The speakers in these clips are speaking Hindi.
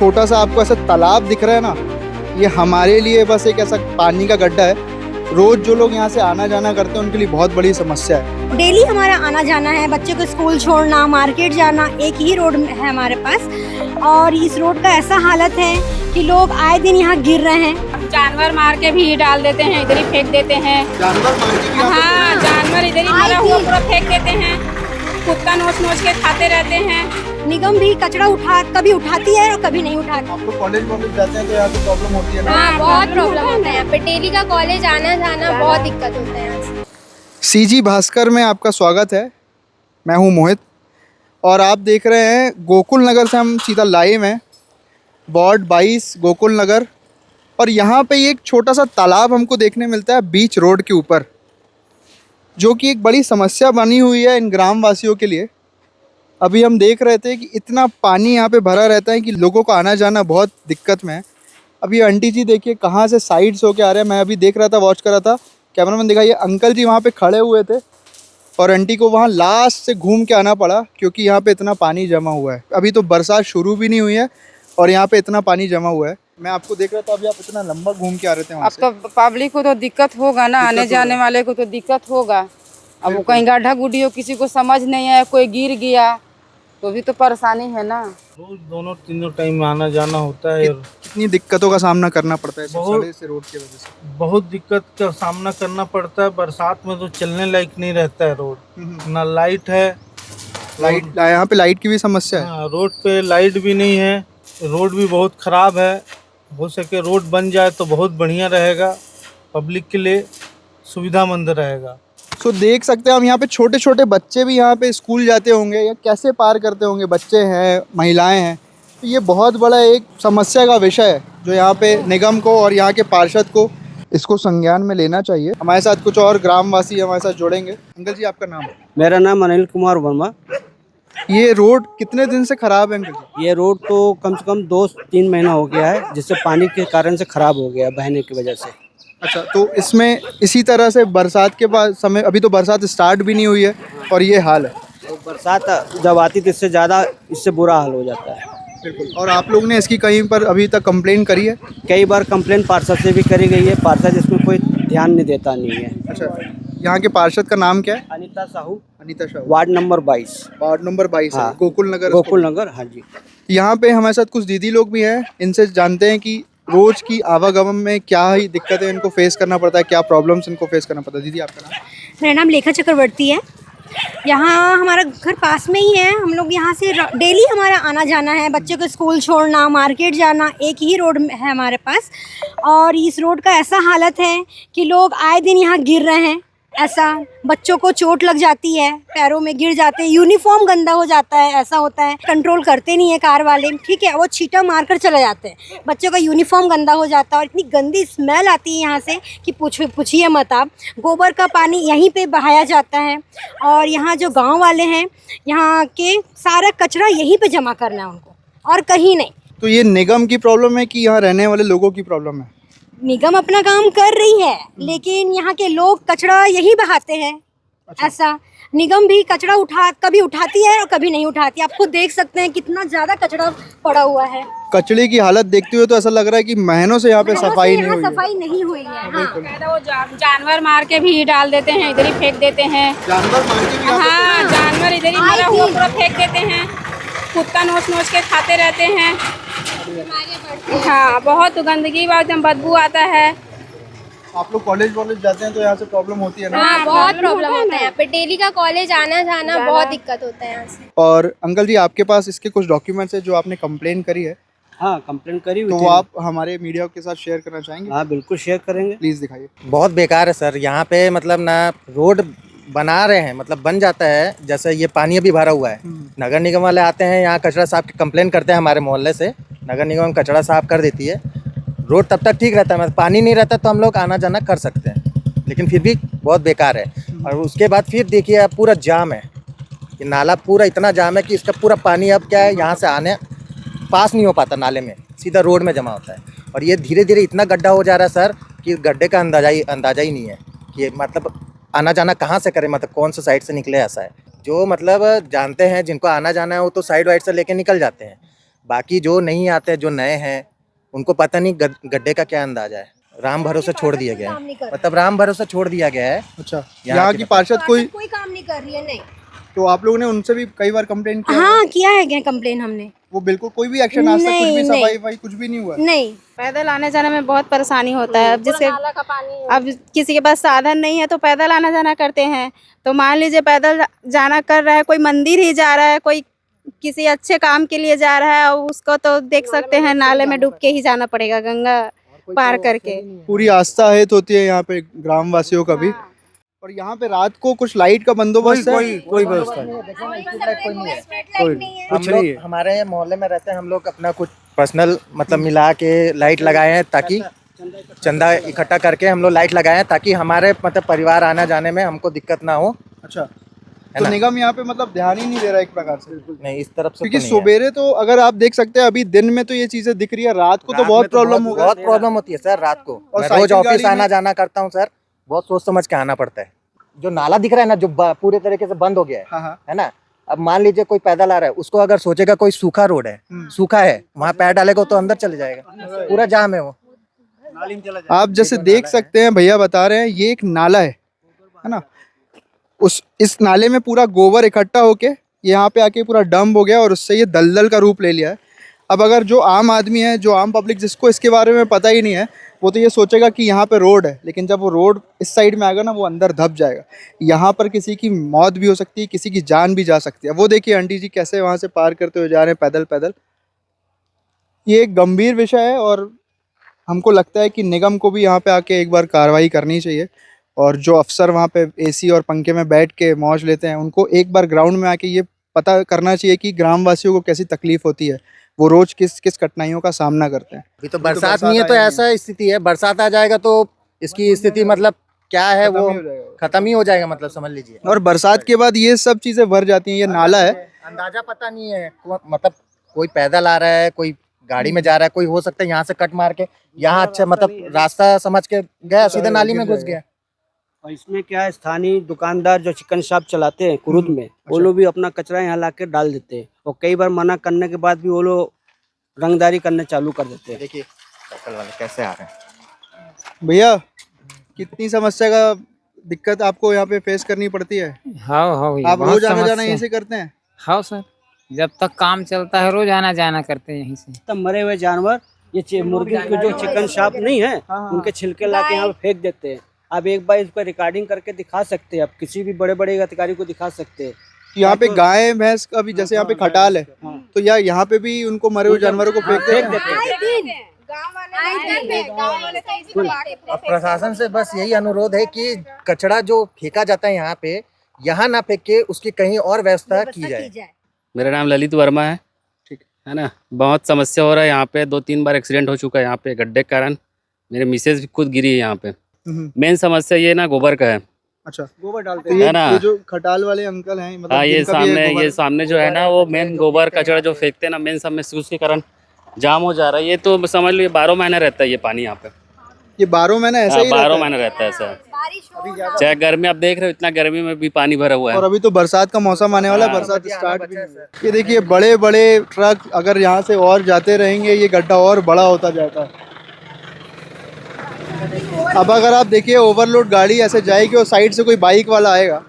छोटा सा आपको ऐसा तालाब दिख रहा है ना, ये हमारे लिए बस एक ऐसा पानी का गड्ढा है। रोज जो लोग यहाँ से आना जाना करते हैं उनके लिए बहुत बड़ी समस्या है। डेली हमारा आना जाना है, बच्चे को स्कूल छोड़ना, मार्केट जाना, एक ही रोड है हमारे पास। और इस रोड का ऐसा हालत है कि लोग आए दिन यहाँ गिर रहे हैं। जानवर मार के भी डाल देते हैं, इधर ही फेंक देते हैं। जानवर मार के भी हाँ, जानवर इधर ही मरा हुआ पूरा फेंक देते हैं। कुत्ता नोच नोच के खाते रहते हैं। निगम भी कचरा कभी उठाती है और कभी नहीं उठाती। आप लोग कॉलेज जाते हैं तो यहाँ पे प्रॉब्लम होती है ना? हाँ, बहुत प्रॉब्लम होता है यहाँ पे। डेली का कॉलेज आना जाना बहुत दिक्कत होता है यहाँ से। सीजी भास्कर में आपका स्वागत है। मैं हूँ मोहित और आप देख रहे हैं गोकुल नगर से हम सीधा लाइव हैं, वार्ड 22 गोकुल नगर। और यहाँ पे एक छोटा सा तालाब हमको देखने मिलता है बीच रोड के ऊपर, जो कि एक बड़ी समस्या बनी हुई है इन ग्रामवासियों के लिए। अभी हम देख रहे थे कि इतना पानी यहाँ पे भरा रहता है कि लोगों को आना जाना बहुत दिक्कत में है। अभी आंटी जी देखिए कहाँ से साइड से होके आ रहे हैं। मैं अभी देख रहा था, वॉच कर रहा था, कैमरामैन दिखाइए, अंकल जी वहाँ पे खड़े हुए थे और आंटी को वहाँ लास्ट से घूम के आना पड़ा क्योंकि यहाँ पे इतना पानी जमा हुआ है। अभी तो बरसात शुरू भी नहीं हुई है और यहाँ पे इतना पानी जमा हुआ है। मैं आपको देख रहा था, अभी आप इतना लंबा घूम के आ रहे थे वहाँ से। अब तो पब्लिक को तो दिक्कत होगा ना, आने जाने वाले को तो दिक्कत होगा। अब वो कहीं गड्ढा गुड्डी हो, किसी को समझ नहीं आया, कोई गिर गया तो भी तो परेशानी है ना। रोज दोनों तीनों टाइम आना जाना होता है। कितनी दिक्कतों का सामना करना पड़ता है सड़े से रोड की वजह से। बहुत दिक्कत का सामना करना पड़ता है। बरसात में तो चलने लायक नहीं रहता है रोड। ना लाइट है, लाइट यहाँ पे लाइट की भी समस्या है। हाँ, रोड पे लाइट भी नहीं है। रोड भी बहुत खराब है। हो सके रोड बन जाए तो बहुत बढ़िया रहेगा, पब्लिक के लिए सुविधामंद रहेगा। तो देख सकते हैं हम यहाँ पे छोटे छोटे बच्चे भी यहाँ पे स्कूल जाते होंगे या कैसे पार करते होंगे, बच्चे हैं, महिलाएं हैं। तो ये बहुत बड़ा एक समस्या का विषय है जो यहाँ पे निगम को और यहाँ के पार्षद को इसको संज्ञान में लेना चाहिए। हमारे साथ कुछ और ग्रामवासी हमारे साथ जुड़ेंगे। अंकल जी आपका नाम? मेरा नाम अनिल कुमार वर्मा। ये रोड कितने दिन से खराब है अंकल जी? ये रोड तो कम से कम 2-3 महीना हो गया है, जिससे पानी के कारण से खराब हो गया, बहने की वजह से। अच्छा, तो इसमें इसी तरह से बरसात के बाद समय, अभी तो बरसात स्टार्ट भी नहीं हुई है और ये हाल है। तो बरसात जब आती तो इससे ज़्यादा, इससे बुरा हाल हो जाता है। बिल्कुल। और आप लोग ने इसकी कहीं पर अभी तक कंप्लेन करी है? कई बार कंप्लेन पार्षद से भी करी गई है, पार्षद इसमें कोई ध्यान नहीं देता नहीं है। अच्छा, यहाँ के पार्षद का नाम क्या है? Anita Sahu, Anita Shah, ward number 22। Ward number 22 हाँ, गोकुल नगर। गोकुल नगर, हाँ जी। यहाँ पे हमारे साथ कुछ दीदी लोग भी हैं, इनसे जानते हैं कि रोज की आवागमन में क्या ही दिक्कतें इनको फेस करना पड़ता है, क्या प्रॉब्लम्स इनको फेस करना पड़ता है। दीदी आपका नाम? मेरा नाम लेखा चक्रवर्ती है। यहाँ हमारा घर पास में ही है। हम लोग यहाँ से डेली हमारा आना जाना है, बच्चे को स्कूल छोड़ना, मार्केट जाना, एक ही रोड है हमारे पास। और इस रोड का ऐसा हालत है कि लोग आए दिन यहाँ गिर रहे हैं। ऐसा बच्चों को चोट लग जाती है, पैरों में गिर जाते हैं, यूनिफॉर्म गंदा हो जाता है, ऐसा होता है। कंट्रोल करते नहीं है कार वाले, ठीक है, वो छींटा मार कर चले जाते हैं, बच्चों का यूनिफॉर्म गंदा हो जाता है। और इतनी गंदी स्मेल आती है यहाँ से कि पूछिए मत आप। गोबर का पानी यहीं पे बहाया जाता है और यहाँ जो गाँव वाले हैं, यहाँ के सारा कचरा यहीं पर जमा करना है उनको और कहीं नहीं। तो ये निगम की प्रॉब्लम है कि यहाँ रहने वाले लोगों की प्रॉब्लम है? निगम अपना काम कर रही है लेकिन यहाँ के लोग कचरा यही बहाते हैं। अच्छा। ऐसा निगम भी कचरा कभी उठाती है और कभी नहीं उठाती। आप खुद देख सकते हैं कितना ज्यादा कचरा पड़ा हुआ है। कचरे की हालत देखते हुए तो ऐसा लग रहा है कि महीनों से यहाँ पे सफाई नहीं हुई है। सफाई नहीं हुई है। हाँ। वो जानवर मार के भी डाल देते हैं, इधर ही फेंक देते हैं। जानवर मार के भी हाँ, जानवर इधर ही मरा हुआ पूरा फेंक देते हैं। कुत्ता नोच नोच के खाते रहते हैं। हाँ, बहुत गंदगी, बहुत बदबू आता है। आप लोग कॉलेज जाते हैं तो यहाँ से प्रॉब्लम होती है ना? हाँ, बहुत प्रॉब्लम होता है यहाँ पे। डेली का कॉलेज आना जाना बहुत दिक्कत होता है यहाँ से। और अंकल जी आपके पास इसके कुछ डॉक्यूमेंट्स है जो आपने कंप्लेन करी है? हाँ, कंप्लेन करी हुई तो थी। वो आप हमारे मीडिया के साथ शेयर करना चाहेंगे? हाँ, बिल्कुल शेयर करेंगे। प्लीज़ दिखाइए। बहुत बेकार है सर। यहाँ पे मतलब ना रोड बना रहे हैं, मतलब बन जाता है, जैसे ये पानी अभी भरा हुआ है, नगर निगम वाले आते हैं यहाँ कचरा साफ कंप्लेन करते हैं हमारे मोहल्ले से, नगर निगम कचरा साफ कर देती है। रोड तब तक ठीक रहता है, मतलब पानी नहीं रहता तो हम लोग आना जाना कर सकते हैं, लेकिन फिर भी बहुत बेकार है। और उसके बाद फिर देखिए अब पूरा जाम है, ये नाला पूरा इतना जाम है कि इसका पूरा पानी अब क्या है, यहाँ से आने पास नहीं हो पाता नाले में, सीधा रोड में जमा होता है। और ये धीरे धीरे इतना गड्ढा हो जा रहा है सर कि गड्ढे का अंदाजा ही नहीं है कि मतलब आना जाना कहाँ से करें, मतलब कौन सा साइड से निकले। ऐसा है जो मतलब जानते हैं जिनको आना जाना है वो तो साइड वाइड से लेके निकल जाते हैं, बाकी जो नहीं आते, जो नए हैं, उनको पता नहीं गड्ढे का क्या अंदाजा है। राम भरोसे छोड़ दिया गया है, मतलब राम भरोसे छोड़ दिया गया है। अच्छा, यहाँ की पार्षद कोई काम नहीं कर रही है। नहीं, तो आप लोगों ने उनसे भी कई बार कंप्लेन किया? हाँ किया है क्या कंप्लेन हमने। वो बिल्कुल कोई भी एक्शन आज तक, कुछ भी नहीं, सफाई वफाई कुछ भी नहीं हुआ? नहीं, पैदल आने जाने में बहुत परेशानी होता है। अब जैसे अब किसी के पास साधन नहीं है तो पैदल आना जाना करते हैं। तो मान लीजिए पैदल जाना कर रहा है, कोई मंदिर ही जा रहा है, कोई किसी अच्छे काम के लिए जा रहा है, और उसको तो देख सकते हैं नाले में डूब के ही जाना पड़ेगा, गंगा पार करके। पूरी आस्था है तो होती है यहाँ पे ग्रामवासियों का भी। और यहाँ पे रात को कुछ लाइट का बंदोबस्त है? कोई व्यवस्था नहीं, हम लोग हमारे मोहल्ले में रहते हैं, हम लोग अपना कुछ पर्सनल मतलब मिला के लाइट लगाए हैं, ताकि चंदा इकट्ठा करके हम लोग लाइट लगाए हैं, ताकि हमारे मतलब परिवार आना जाने में हमको दिक्कत ना हो। अच्छा, तो निगम यहाँ पे मतलब ध्यान ही नहीं दे रहा एक प्रकार से? नहीं, इस तरफ से क्योंकि तो नहीं है। सवेरे तो अगर आप देख सकते हैं, अभी दिन में तो ये चीजें दिख रही है, रात को तो बहुत प्रॉब्लम होगा। बहुत प्रॉब्लम होती है सर रात को। और मैं साइकिल रोज ऑफिस गाड़ी में- आना जाना करता हूँ सर, बहुत सोच समझ के आना पड़ता है। जो नाला दिख रहा है ना, जो पूरे तरीके से बंद हो गया हाँ हाँ। है ना। अब मान लीजिए कोई पैदल आ रहा है, उसको अगर सोचेगा कोई सूखा रोड है, सूखा है, वहाँ पैर डालेगा तो अंदर चले जाएगा, पूरा जाम है वो। आप जैसे देख सकते हैं, भैया बता रहे हैं ये एक नाला है ना। इस नाले में पूरा गोबर इकट्ठा होके यहाँ पे आके पूरा डंप हो गया और उससे ये दलदल का रूप ले लिया है। अब अगर जो आम आदमी है, जो आम पब्लिक, जिसको इसके बारे में पता ही नहीं है, वो तो ये सोचेगा कि यहाँ पे रोड है, लेकिन जब वो रोड इस साइड में आएगा ना, वो अंदर दब जाएगा। यहाँ पर किसी की मौत भी हो सकती है, किसी की जान भी जा सकती है। वो देखिए आंटी जी कैसे वहाँ से पार करते हुए जा रहे हैं पैदल पैदल। ये एक गंभीर विषय है और हमको लगता है कि निगम को भी यहाँ पे आके एक बार कार्रवाई करनी चाहिए। और जो अफसर वहाँ पे एसी और पंखे में बैठ के मौज लेते हैं, उनको एक बार ग्राउंड में आके ये पता करना चाहिए कि ग्रामवासियों को कैसी तकलीफ होती है, वो रोज किस किस कठिनाइयों का सामना करते हैं। अभी तो बरसात नहीं है, तो ऐसा स्थिति है। बरसात आ जाएगा तो इसकी स्थिति मतलब क्या है, वो खत्म ही हो जाएगा, मतलब समझ लीजिए। और बरसात के बाद ये सब चीजें भर जाती हैं। ये नाला है, अंदाजा पता नहीं है, मतलब कोई पैदल आ रहा है, कोई गाड़ी में जा रहा है, कोई हो सकता है यहाँ से कट मार के यहाँ अच्छा मतलब रास्ता समझ के गया, सीधे नाली में घुस गया। और इसमें क्या है, स्थानीय दुकानदार जो चिकन शॉप चलाते हैं कुरुद में, वो लोग भी अपना कचरा यहाँ ला के डाल देते हैं, और कई बार मना करने के बाद भी वो लोग रंगदारी करने चालू कर देते हैं। देखिए साइकिल वाले कैसे आ रहे हैं। भैया कितनी समस्या का दिक्कत आपको यहाँ पे फेस करनी पड़ती है? हाँ हाँ भैया, आप बहुत रोज आना जाना समस्या यहीं है। से करते हैं? हाँ सर, जब तक काम चलता है रोज आना जाना करते हैं यहीं से। तब मरे हुए जानवर, ये मुर्गी के जो चिकन शॉप नहीं है, उनके छिलके ला के यहाँ पे फेंक देते हैं। आप एक बार इस पर रिकॉर्डिंग करके दिखा सकते हैं, आप किसी भी बड़े बड़े अधिकारी को दिखा सकते हैं। यहाँ पे गाय भैंस का भी, जैसे यहाँ पे खटाल है, तो या यहाँ पे भी उनको मरे हुए जानवरों को फेंक देते हैं। अब प्रशासन से बस यही अनुरोध है कि कचरा जो फेंका जाता है यहाँ पे, यहाँ ना फेंक के उसकी कहीं और व्यवस्था की जाए। मेरा नाम ललित वर्मा है, ठीक है ना। बहुत समस्या हो रहा है यहाँ पे, 2-3 बार एक्सीडेंट हो चुका है यहाँ पे गड्ढे के कारण। मेरे मिसेज भी खुद गिरी है यहाँ पे। मेन समस्या ये ना गोबर का है। अच्छा, गोबर डालते तो हैं। है ना। ये जो खटाल वाले अंकल हैं, मतलब हाँ, जिनका भी है गोबर- ये सामने जो है ना, वो मेन गोबर कचरा जो फेंकते हैं ना, मेन सब में से उसके कारण जाम हो जा रहा है। ये तो समझ लो ये 12 महीने रहता है ये पानी यहाँ पे। ये 12 महीने ऐसा ही 12 रहता है? महीने रहता है ऐसा। चाहे गर्मी, आप देख रहे हो इतना गर्मी में भी पानी भरा हुआ है। और अभी तो बरसात का मौसम आने वाला है, हाँ। बरसात स्टार्ट भी नहीं हुई। ये देखिए बड़े बड़े ट्रक अगर यहाँ से और जाते रहेंगे, ये गड्ढा और बड़ा होता जाता है। अब अगर आप देखिए ओवरलोड गाड़ी ऐसे जाएगी और साइड से कोई बाइक वाला आएगा,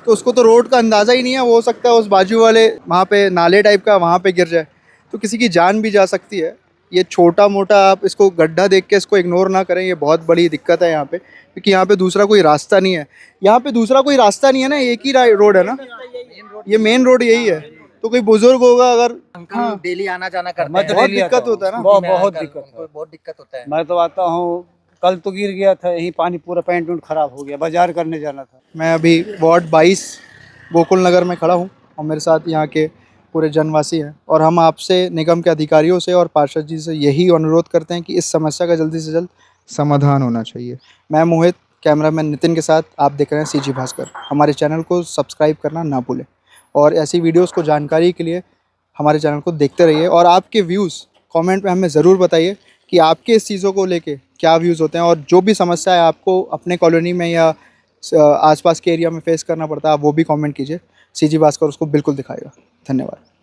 तो उसको तो रोड का अंदाज़ा ही नहीं है। वो हो सकता है उस बाजू वाले वहाँ पे नाले टाइप का वहाँ पे गिर जाए, तो किसी की जान भी जा सकती है। ये छोटा मोटा आप इसको गड्ढा देख के इसको इग्नोर ना करें, ये बहुत बड़ी दिक्कत है यहाँ पे, क्योंकि यहाँ पे दूसरा कोई रास्ता नहीं है। यहाँ पे दूसरा कोई रास्ता नहीं है ना, एक ही रोड है ना, ये मेन रोड यही है। तो कोई बुजुर्ग होगा अगर, हाँ, डेली आना जाना करते हैं, बहुत दिक्कत होता है ना। बहुत दिक्कत होता है। मैं तो आता हूँ, कल तो गिर गया था यही, पानी पूरा पैंट वैंट खराब हो गया, बाजार करने जाना था। मैं अभी वार्ड 22 गोकुल नगर में खड़ा हूँ और मेरे साथ यहाँ के पूरे जनवासी हैं, और हम आपसे निगम के अधिकारियों से और पार्षद जी से यही अनुरोध करते हैं कि इस समस्या का जल्दी से जल्द समाधान होना चाहिए। मैं मोहित, कैमरामैन नितिन के साथ आप देख रहे हैं सीजी भास्कर। हमारे चैनल को सब्सक्राइब करना ना भूलें और ऐसी वीडियोस को जानकारी के लिए हमारे चैनल को देखते रहिए। और आपके व्यूज़ कमेंट में हमें ज़रूर बताइए कि आपके इस चीज़ों को लेके क्या व्यूज़ होते हैं, और जो भी समस्या है आपको अपने कॉलोनी में या आसपास के एरिया में फेस करना पड़ता है, आप वो भी कमेंट कीजिए। सीजी भास्कर उसको बिल्कुल दिखाएगा। धन्यवाद।